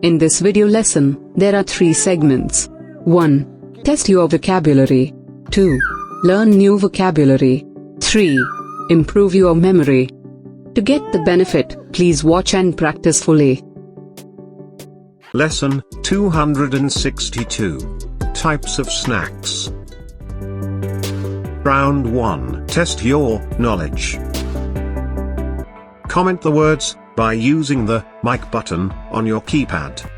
In this video lesson, there are 3 segments. 1. Test your vocabulary. 2. Learn new vocabulary. 3. Improve your memory. To get the benefit, please watch and practice fully. Lesson 262. Types of snacks. Round 1. Test your knowledge. Comment the words by using the mic button on your keypad.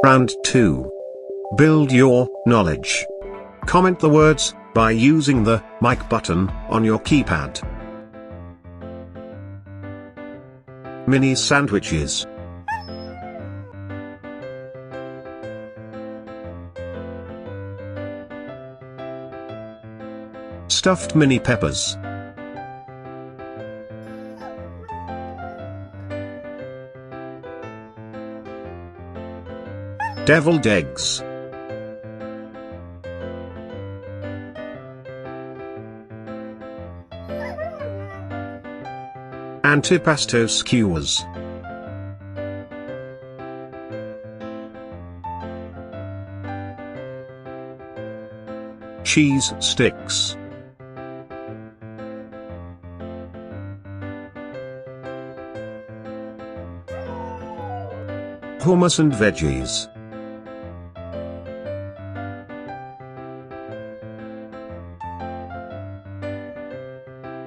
Round 2. Build your knowledge. Comment the words by using the mic button on your keypad. Mini sandwiches. Stuffed mini peppers. Deviled eggs. Antipasto skewers. Cheese sticks. Hummus and veggies.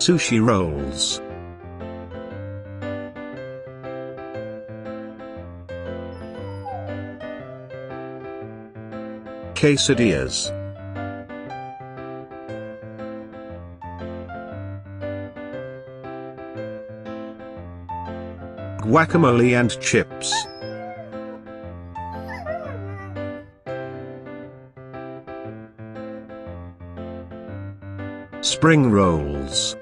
Sushi rolls. Quesadillas. Guacamole and chips. Spring rolls.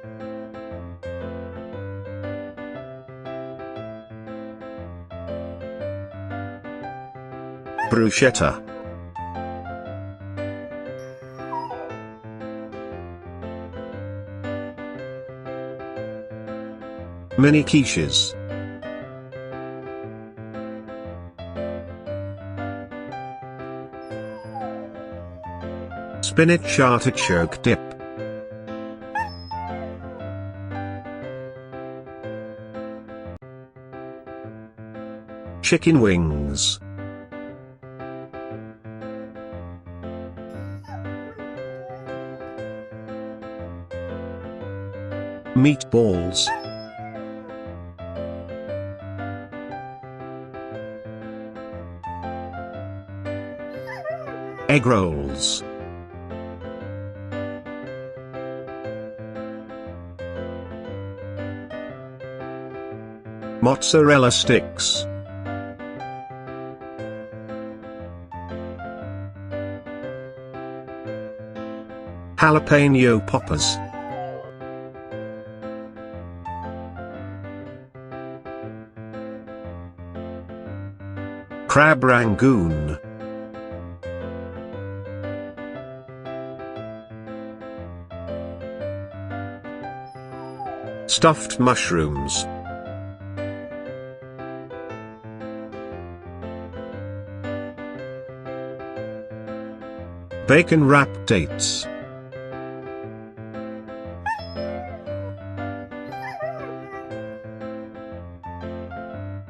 Bruschetta. Mini quiches. Spinach artichoke dip. Chicken wings. Meatballs. Egg rolls. Mozzarella sticks. Jalapeno poppers. Crab rangoon. Stuffed mushrooms. Bacon wrapped dates.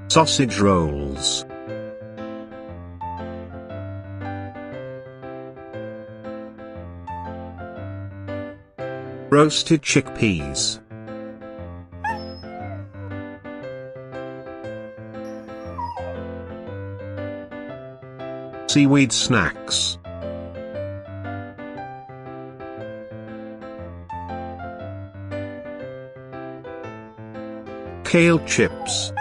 Sausage rolls. Roasted chickpeas. Seaweed snacks. Kale chips.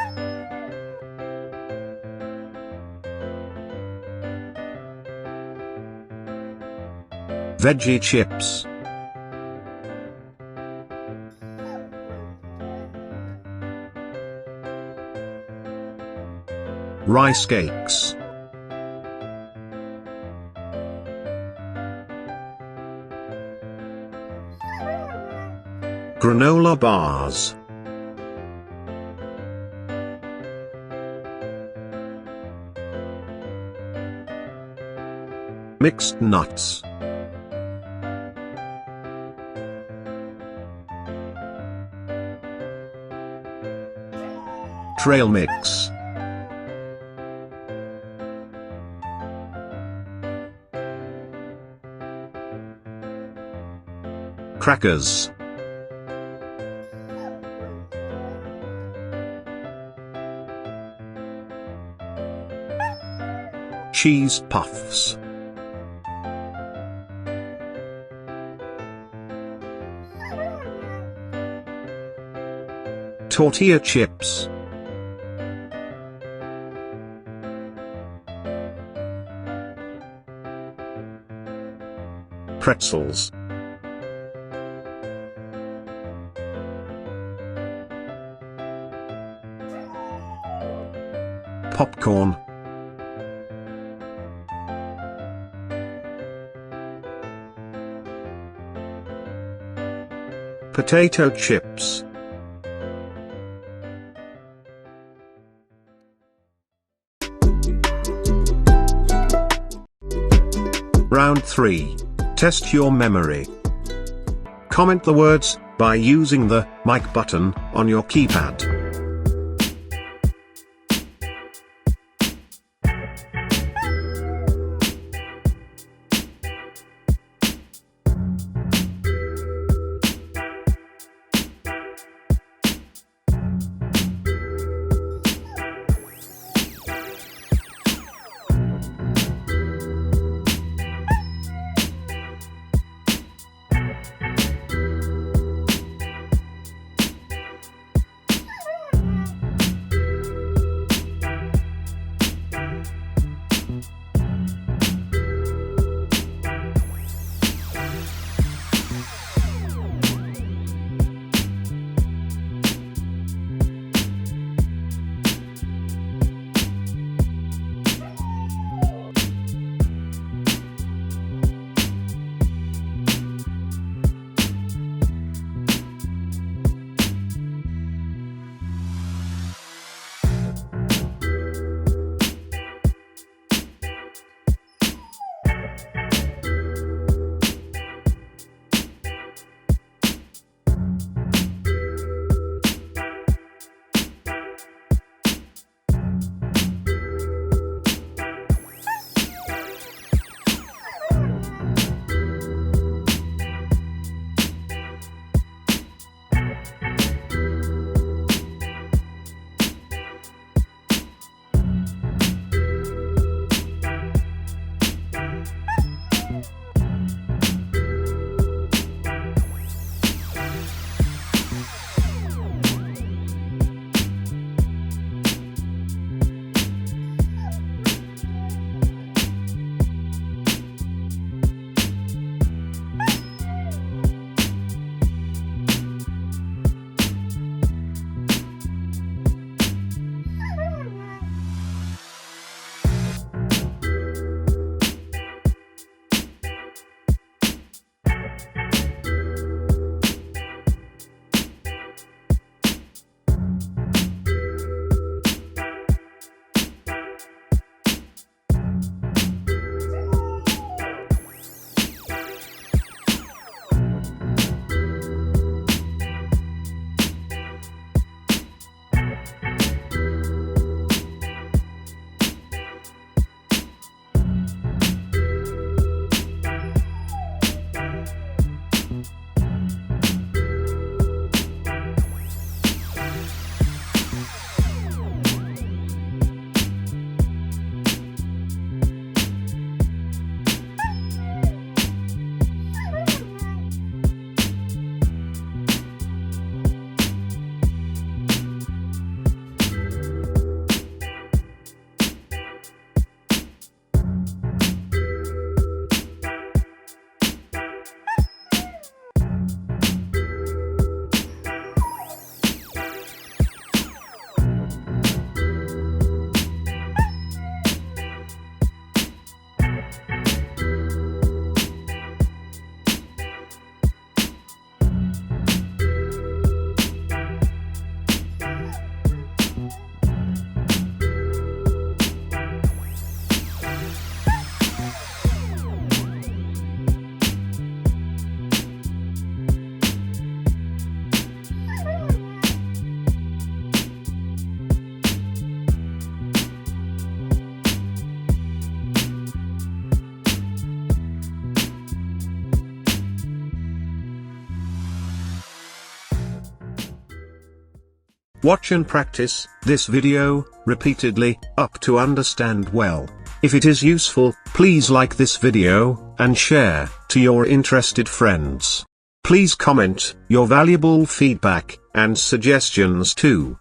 Veggie chips. Rice cakes. Granola bars. Mixed nuts. Trail mix. Crackers. cheese puffs, tortilla chips, pretzels, popcorn, potato chips. Round 3. Test your memory. Comment the words by using the mic button on your keypad. Watch and practice this video repeatedly up to understand well. If it is useful, please like this video, and share to your interested friends. Please comment your valuable feedback and suggestions too.